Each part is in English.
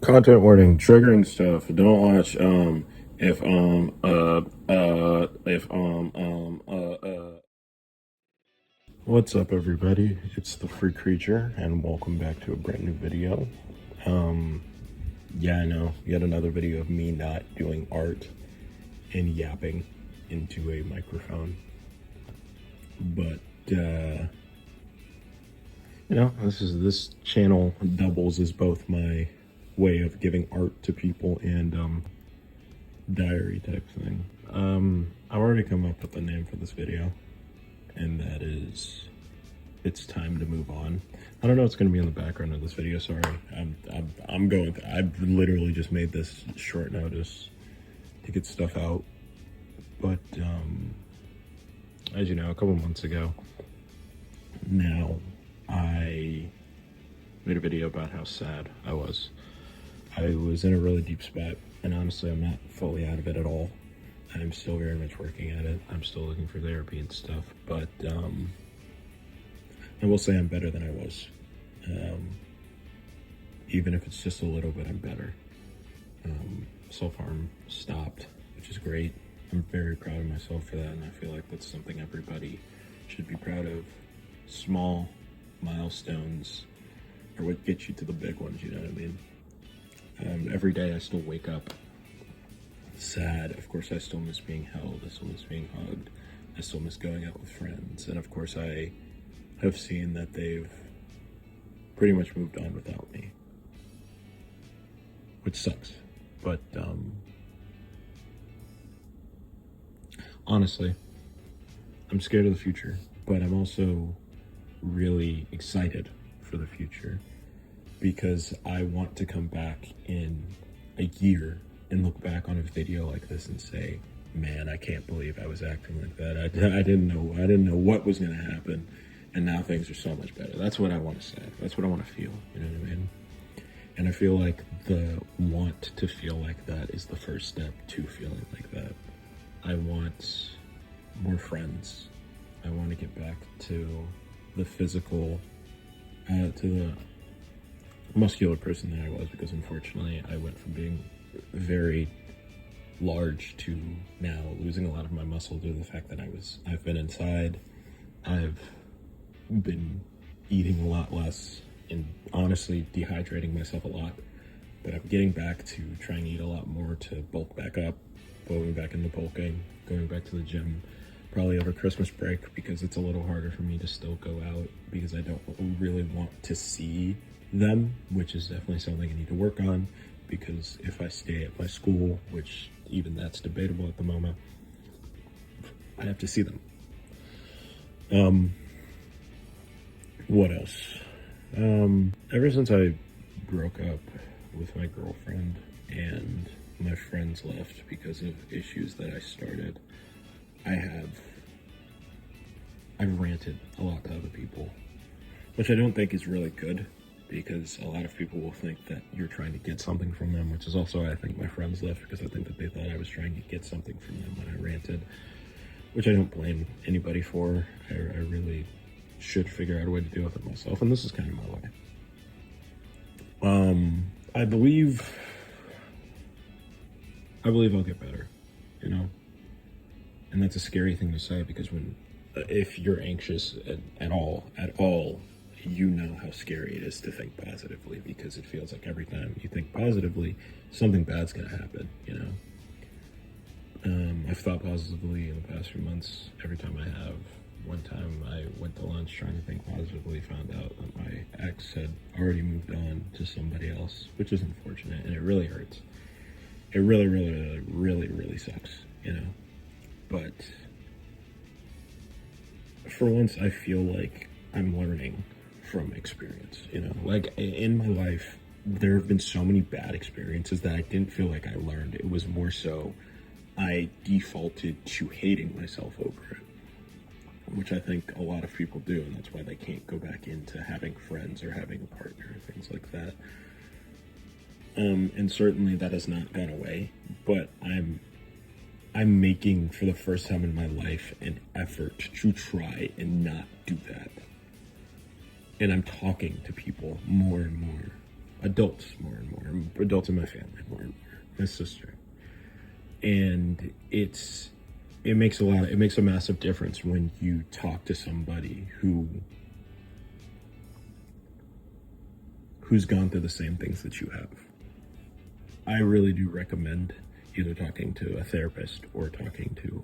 Content warning, triggering stuff. Don't watch What's up everybody? It's the Free Creature and welcome back to a brand new video. Yeah, I know, yet another video of me not doing art and yapping into a microphone. But this channel doubles as both my way of giving art to people and diary type thing. I've already come up with a name for this video, and that is It's Time to Move On. I don't know what's going to be in the background of this video, sorry. I've literally just made this short notice to get stuff out. But as you know, a couple months ago now, I made a video about how sad I was. I was in a really deep spot, and honestly, I'm not fully out of it at all. I'm still very much working at it. I'm still looking for therapy and stuff, but I will say I'm better than I was. Even if it's just a little bit, I'm better. Self-harm stopped, which is great. I'm very proud of myself for that, and I feel like that's something everybody should be proud of. Small milestones are what get you to the big ones, you know what I mean? Every day I still wake up sad. Of course, I still miss being held. I still miss being hugged. I still miss going out with friends. And of course, I have seen that they've pretty much moved on without me, which sucks. But honestly, I'm scared of the future, but I'm also really excited for the future because I want to come back in a year and look back on a video like this and say, man, I can't believe I was acting like that. I didn't know what was going to happen, and now things are so much better. That's what I want to say. That's what I want to feel. You know what I mean? And I feel like the want to feel like that is the first step to feeling like that. I want more friends. I want to get back to the physical, to the muscular person that I was, because unfortunately I went from being very large to now losing a lot of my muscle due to the fact that I've been inside. I've been eating a lot less and honestly dehydrating myself a lot, but I'm getting back to trying to eat a lot more to bulk back up, going back into bulking, going back to the gym, probably over Christmas break, because it's a little harder for me to still go out because I don't really want to see them, which is definitely something I need to work on, because if I stay at my school, which even that's debatable at the moment, I have to see them. What else? Ever since I broke up with my girlfriend and my friends left because of issues that I started, I've ranted a lot to other people, which I don't think is really good, because a lot of people will think that you're trying to get something from them, which is also why I think my friends left, because I think that they thought I was trying to get something from them when I ranted, which I don't blame anybody for. I really should figure out a way to deal with it myself, and this is kind of my way. I believe I'll get better, you know? And that's a scary thing to say, because if you're anxious at all, you know how scary it is to think positively, because it feels like every time you think positively, something bad's gonna happen, you know? I've thought positively in the past few months every time I have. One time I went to lunch trying to think positively, found out that my ex had already moved on to somebody else, which is unfortunate, and it really hurts. It really, really, really, really, really sucks, you know? But for once, I feel like I'm learning from experience, you know? Like, in my life, there have been so many bad experiences that I didn't feel like I learned. It was more so I defaulted to hating myself over it, which I think a lot of people do, and that's why they can't go back into having friends or having a partner, things like that. And certainly that has not gone away, but I'm making, for the first time in my life, an effort to try and not do that. And I'm talking to people more and more adults more and more, adults in my family more and more, my sister. And it makes a massive difference when you talk to somebody who's gone through the same things that you have. I really do recommend either talking to a therapist or talking to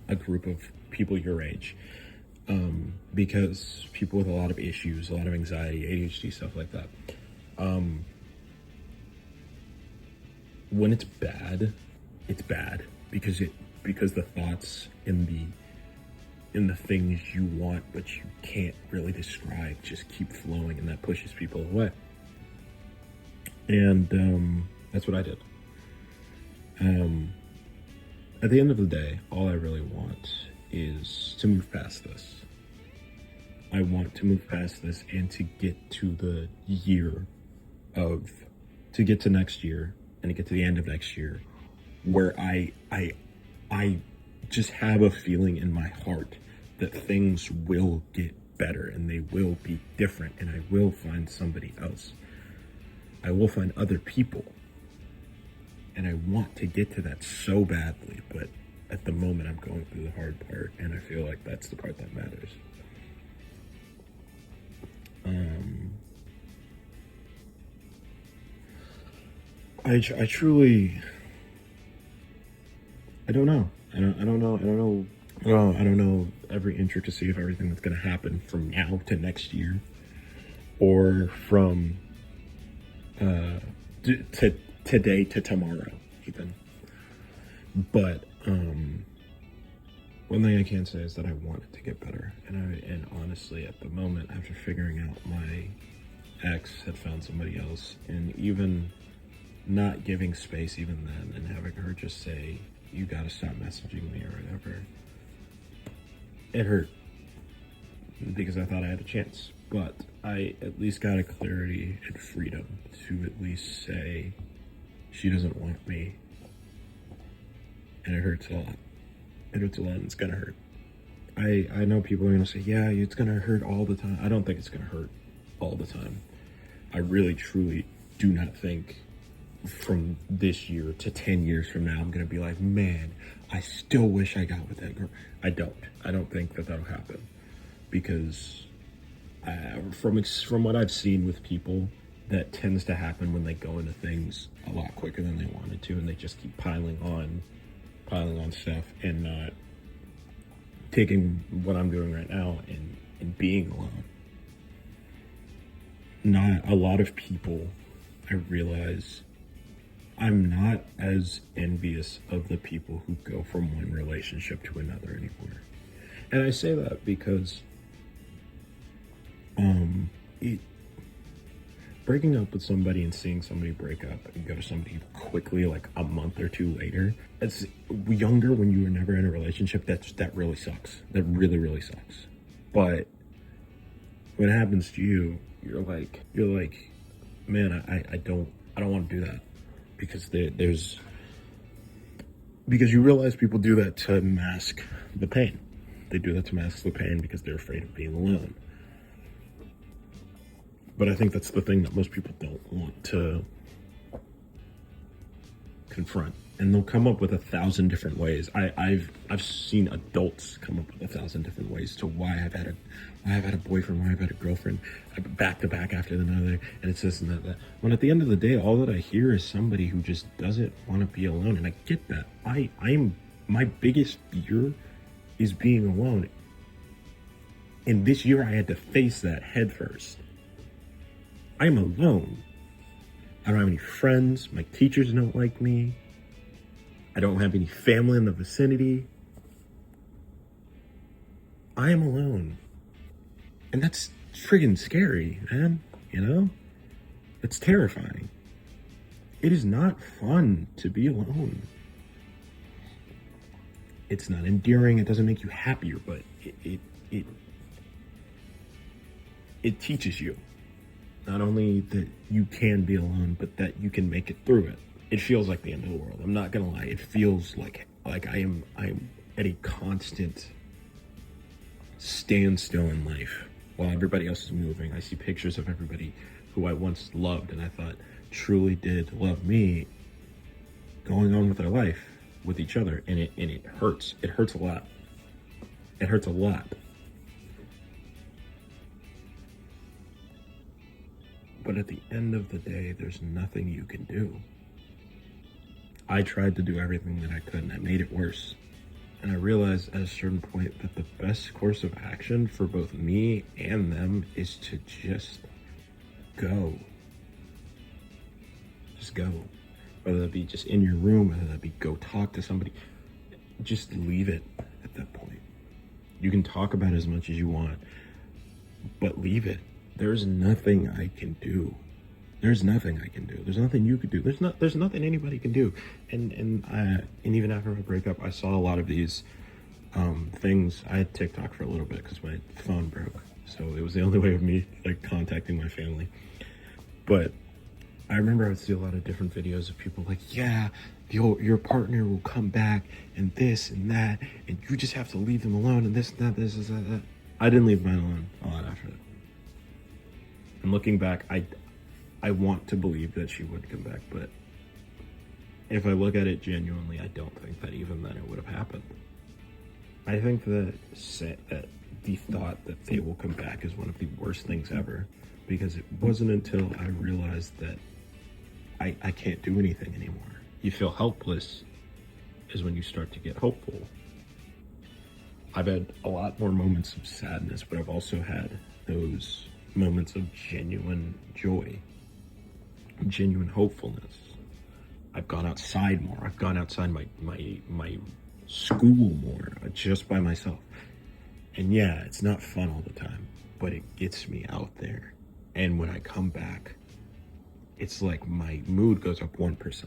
a group of people your age, because people with a lot of issues, a lot of anxiety, ADHD, stuff like that, when it's bad because the thoughts and the things you want but you can't really describe just keep flowing, and that pushes people away. And that's what I did. At the end of the day, all I really want is to move past this. I want to move past this and to get to to get to next year and to get to the end of next year where I just have a feeling in my heart that things will get better and they will be different, and I will find somebody else. I will find other people. And I want to get to that so badly, but at the moment I'm going through the hard part, and I feel like that's the part that matters. I truly, I don't know. I don't know every intricacy of everything that's going to happen from now to next year, or from today to tomorrow even. But one thing I can say is that I want it to get better, and honestly, at the moment, after figuring out my ex had found somebody else, and even not giving space even then, and having her just say, "You gotta stop messaging me," or whatever, it hurt because I thought I had a chance. But I at least got a clarity and freedom to at least say she doesn't want me, and it hurts a lot. It hurts a lot, and it's gonna hurt. I know people are gonna say, yeah, it's gonna hurt all the time. I don't think it's gonna hurt all the time. I really, truly do not think from this year to 10 years from now, I'm gonna be like, man, I still wish I got with that girl. I don't think that that'll happen, because from what I've seen with people, that tends to happen when they go into things a lot quicker than they wanted to, and they just keep piling on stuff and not taking what I'm doing right now and being alone. Not a lot of people, I realize, I'm not as envious of the people who go from one relationship to another anymore. And I say that because breaking up with somebody and seeing somebody break up and go to somebody quickly, like a month or two later, it's younger when you were never in a relationship. That really sucks. That really, really sucks. But when it happens to you, you're like, man, I don't want to do that, because because you realize people do that to mask the pain. They do that to mask the pain because they're afraid of being alone. But I think that's the thing that most people don't want to confront. And they'll come up with 1,000 different ways. I've seen adults come up with 1,000 different ways to why I've had a boyfriend, why I've had a girlfriend, back to back after another, and it's this and that. When at the end of the day, all that I hear is somebody who just doesn't want to be alone, and I get that. I'm my biggest fear is being alone, and this year I had to face that head first. I'm alone. I don't have any friends. My teachers don't like me. I don't have any family in the vicinity. I am alone. And that's friggin' scary, man. You know? It's terrifying. It is not fun to be alone. It's not endearing. It doesn't make you happier, but it teaches you. Not only that you can be alone, but that you can make it through it. It feels like the end of the world. I'm not gonna lie. It feels like I'm at a constant standstill in life while everybody else is moving. I see pictures of everybody who I once loved and I thought truly did love me going on with their life with each other, and it hurts. It hurts a lot. It hurts a lot. But at the end of the day, there's nothing you can do. I tried to do everything that I could, and I made it worse. And I realized at a certain point that the best course of action for both me and them is to just go. Just go. Whether that be just in your room, whether that be go talk to somebody, just leave it at that point. You can talk about it as much as you want, but leave it. There's nothing I can do. There's nothing I can do. There's nothing you could do. There's nothing anybody can do. And even after my breakup, I saw a lot of these things. I had TikTok for a little bit because my phone broke, so it was the only way of me like contacting my family. But I remember I would see a lot of different videos of people like, yeah, your partner will come back and this and that, and you just have to leave them alone and this and that, this and that. I didn't leave mine alone a lot after that. And looking back, I want to believe that she would come back, but if I look at it genuinely, I don't think that even then it would have happened. I think that the thought that they will come back is one of the worst things ever, because it wasn't until I realized that I can't do anything anymore. You feel helpless is when you start to get hopeful. I've had a lot more moments of sadness, but I've also had those moments of genuine joy, genuine hopefulness. I've gone outside more. I've gone outside my school more, just by myself. And yeah, it's not fun all the time, but it gets me out there. And when I come back, it's like my mood goes up 1%.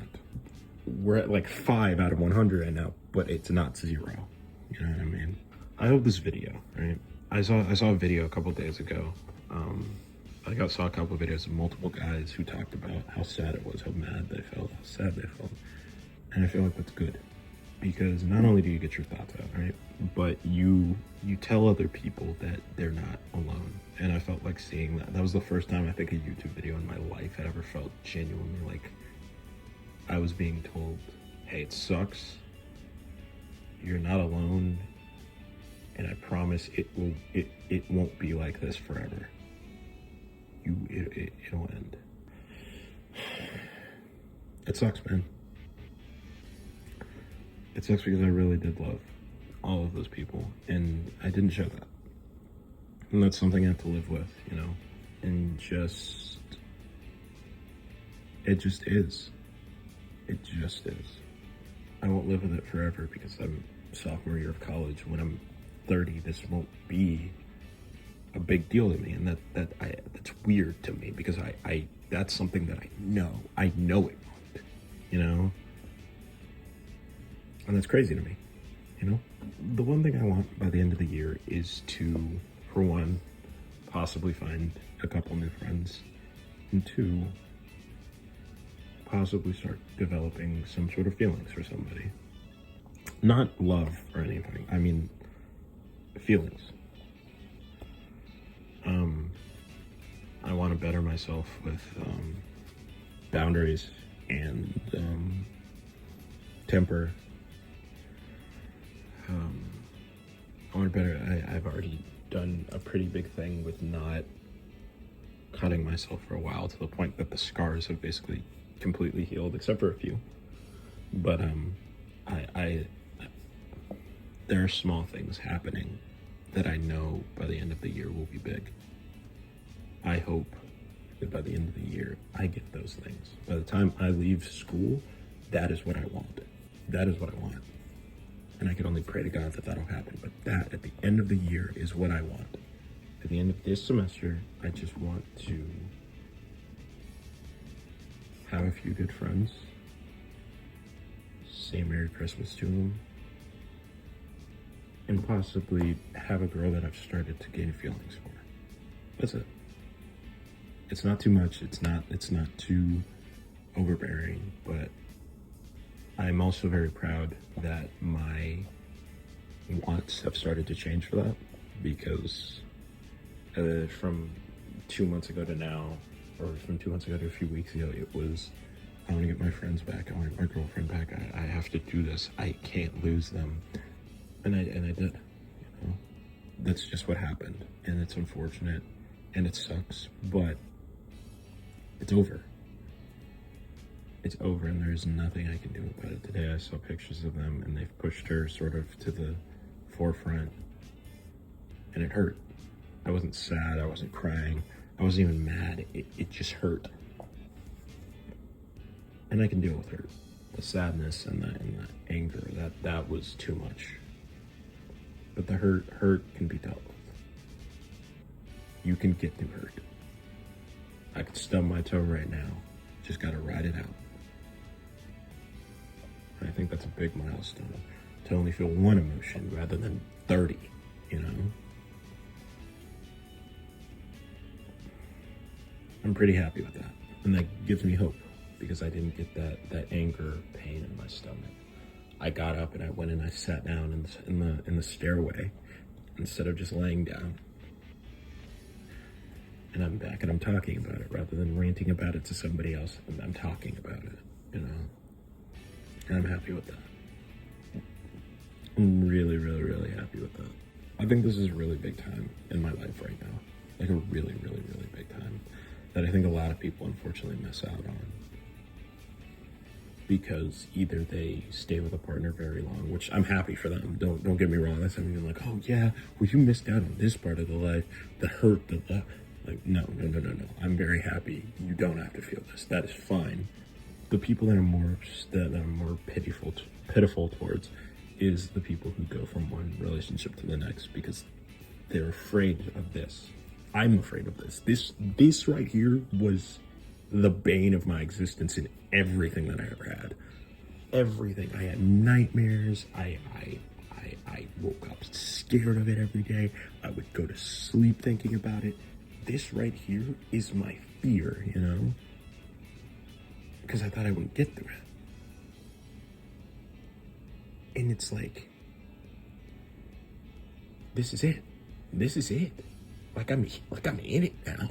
We're at like 5 out of 100 right now, but it's not 0. You know what I mean? I hope this video, right? I saw a video a couple days ago. I saw a couple of videos of multiple guys who talked about how sad it was, how mad they felt, how sad they felt. And I feel like that's good, because not only do you get your thoughts out, right, but you tell other people that they're not alone. And I felt like seeing that. That was the first time I think a YouTube video in my life had ever felt genuinely like I was being told, hey, it sucks, you're not alone, and I promise it won't be like this forever. It'll end. It sucks, man. It sucks because I really did love all of those people, and I didn't show that. And that's something I have to live with, you know? And it just is. It just is. I won't live with it forever because I'm sophomore year of college. When I'm 30, this won't be a big deal to me, and that's weird to me, because I that's something that I know it won't, you know, and that's crazy to me, you know. The one thing I want by the end of the year is to, for one, possibly find a couple new friends, and 2, possibly start developing some sort of feelings for somebody. Not love or anything, I mean feelings. I want to better myself with boundaries and temper. I want to better. I've already done a pretty big thing with not cutting myself for a while, to the point that the scars have basically completely healed, except for a few. But there are small things happening that I know by the end of the year will be big. I hope that by the end of the year, I get those things. By the time I leave school, that is what I want. That is what I want. And I can only pray to God that that'll happen. But that, at the end of the year, is what I want. At the end of this semester, I just want to have a few good friends, say Merry Christmas to them, and possibly have a girl that I've started to gain feelings for. That's it. It's not too much, it's not too overbearing, but I'm also very proud that my wants have started to change for that, because from 2 months ago to now, or from 2 months ago to a few weeks ago, it was, I want to get my friends back. I want to get my girlfriend back. I have to do this. I can't lose them. And I did, you know. That's just what happened. And it's unfortunate and it sucks, but it's over. It's over and there's nothing I can do about it. Today I saw pictures of them and they've pushed her sort of to the forefront and it hurt. I wasn't sad, I wasn't crying, I wasn't even mad. It just hurt. And I can deal with hurt. The sadness and the anger, that was too much. But the hurt can be dealt with. You can get through hurt. I could stub my toe right now. Just gotta ride it out. And I think that's a big milestone. To only feel one emotion rather than 30, you know? I'm pretty happy with that. And that gives me hope because I didn't get that anger pain in my stomach. I got up and I went and I sat down in the stairway instead of just laying down. And I'm back and I'm talking about it rather than ranting about it to somebody else. I'm talking about it, you know? And I'm happy with that. I'm really, really, really happy with that. I think this is a really big time in my life right now. Like a really, really, really big time that I think a lot of people unfortunately miss out on. Because either they stay with a partner very long, which I'm happy for them. Don't get me wrong. That's something like, oh yeah, well you missed out on this part of the life, the hurt, like no. I'm very happy. You don't have to feel this. That is fine. The people that I'm more pitiful towards is the people who go from one relationship to the next because they're afraid of this. I'm afraid of this. This right here was the bane of my existence in everything that I ever had. Everything. I had nightmares. I woke up scared of it every day. I would go to sleep thinking about it. This right here is my fear, you know? Because I thought I wouldn't get through it. And it's like, this is it. This is it. Like I'm in it now.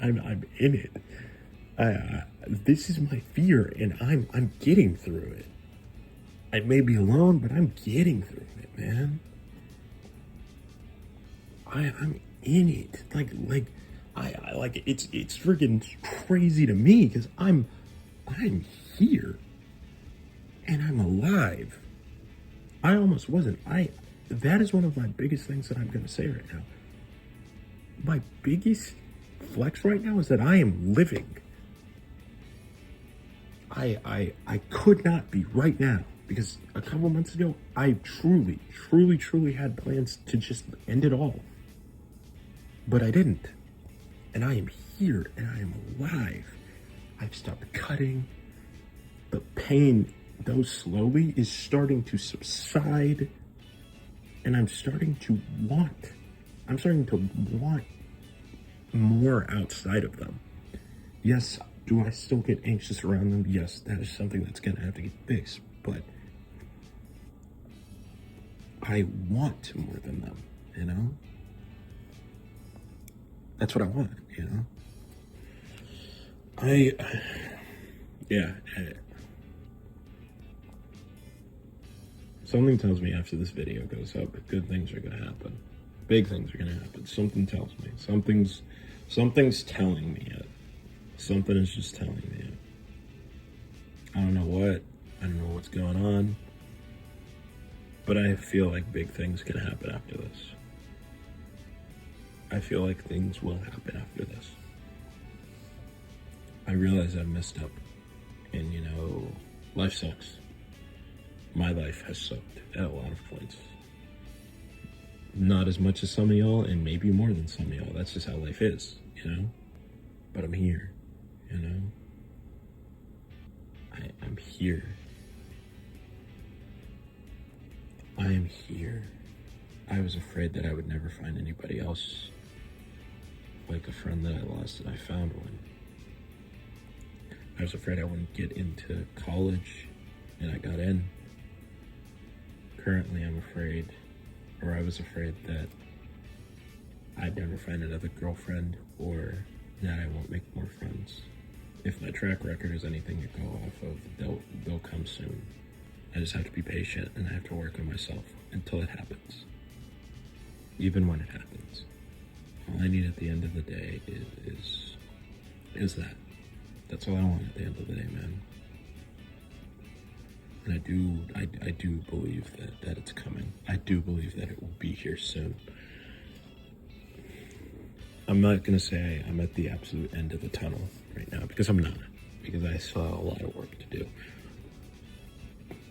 I'm in it. This is my fear, and I'm getting through it. I may be alone, but I'm getting through it, man. I'm in it. Like it's freaking crazy to me because I'm here, and I'm alive. I almost wasn't. That is one of my biggest things that I'm gonna say right now. My biggest flex right now is that I am living. I could not be right now because a couple months ago, I truly had plans to just end it all. But I didn't. And I am here and I am alive. I've stopped cutting. The pain, though slowly, is starting to subside. And I'm starting to want more outside of them. Yes, do I still get anxious around them? Yes, that is something that's gonna have to get fixed, but I want more than them, you know? That's what I want, you know? Something tells me after this video goes up, good things are gonna happen. Big things are gonna happen. Something tells me. Something's telling me it. Something is just telling me it. I don't know what. I don't know what's going on. But I feel like big things can happen after this. I feel like things will happen after this. I realize I messed up. And, you know, life sucks. My life has sucked at a lot of points. Not as much as some of y'all, and maybe more than some of y'all. That's just how life is, you know? But I'm here, you know? I'm here. I am here. I was afraid that I would never find anybody else like a friend that I lost, and I found one. I was afraid I wouldn't get into college, and I got in. Currently, I was afraid that I'd never find another girlfriend, or that I won't make more friends. If my track record is anything to go off of, they'll come soon. I just have to be patient and I have to work on myself until it happens. Even when it happens. All I need at the end of the day is that. That's all I want at the end of the day, man. And I do believe that it's coming. I do believe that it will be here soon. I'm not gonna say I'm at the absolute end of the tunnel right now, because I'm not. Because I still have a lot of work to do.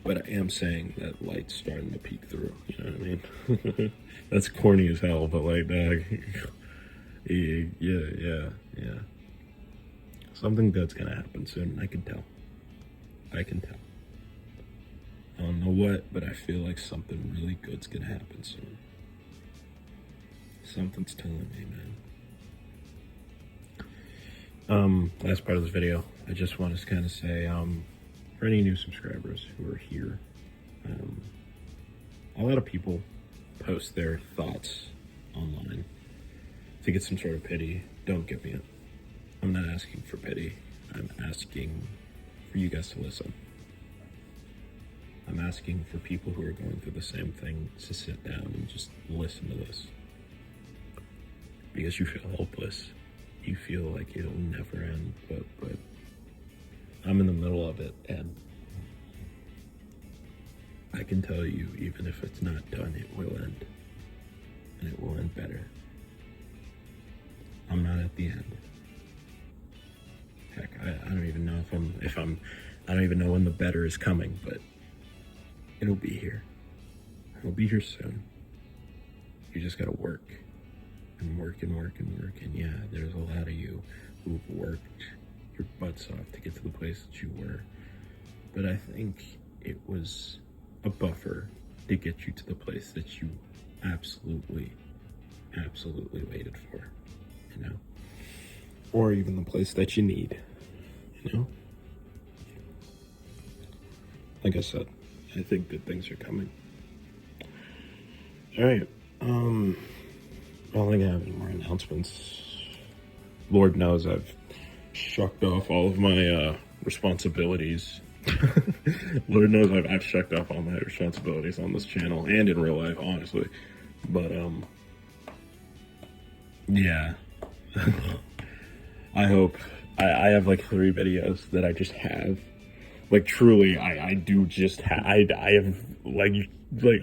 But I am saying that light's starting to peek through, you know what I mean? That's corny as hell, but like, dog, yeah. Something good's gonna happen soon, I can tell. I don't know what, but I feel like something really good's gonna happen soon. Something's telling me, man. Last part of this video, I just want to kind of say, for any new subscribers who are here, a lot of people post their thoughts online to get some sort of pity. Don't give me it. I'm not asking for pity. I'm asking for you guys to listen. I'm asking for people who are going through the same thing to sit down and just listen to this. Because you feel hopeless. You feel like it'll never end, but I'm in the middle of it, and I can tell you, even if it's not done, it will end. And it will end better. I'm not at the end. Heck, I don't even know I don't even know when the better is coming, but it'll be here. It'll be here soon. You just gotta work. And work. And yeah, there's a lot of you who've worked your butts off to get to the place that you were. But I think it was a buffer to get you to the place that you absolutely waited for, you know? Or even the place that you need, you know? Like I said, I think good things are coming. All right, I don't think I have any more announcements. Lord knows I've shucked off all of my responsibilities. Lord knows I've shucked off all my responsibilities on this channel and in real life, honestly. But yeah. I hope I have like 3 videos that I just have. Like truly, I do just have. I have like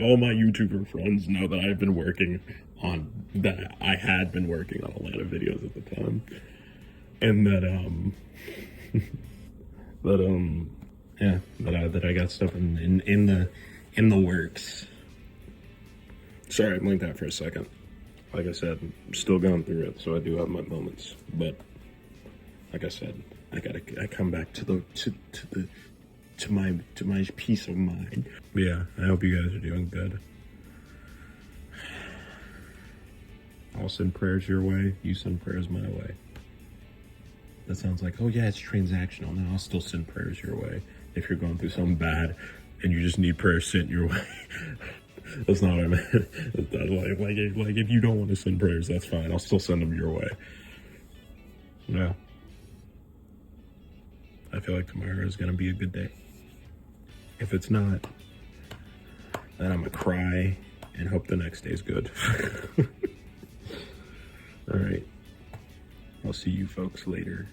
all my YouTuber friends know that I've been working on that. I had been working on a lot of videos at the time, and that I got stuff in the works. Sorry, I blinked out for a second. Like I said, I'm still going through it, so I do have my moments. But like I said, I come back to my peace of mind. Yeah, I hope you guys are doing good. I'll send prayers your way. You send prayers my way. That sounds like, oh yeah, it's transactional. No, I'll still send prayers your way if you're going through something bad and you just need prayers sent your way. That's not what I meant. Like if you don't want to send prayers, that's fine. I'll still send them your way. Yeah. I feel like tomorrow is gonna be a good day. If it's not, then I'm gonna cry and hope the next day's good. All right. I'll see you folks later.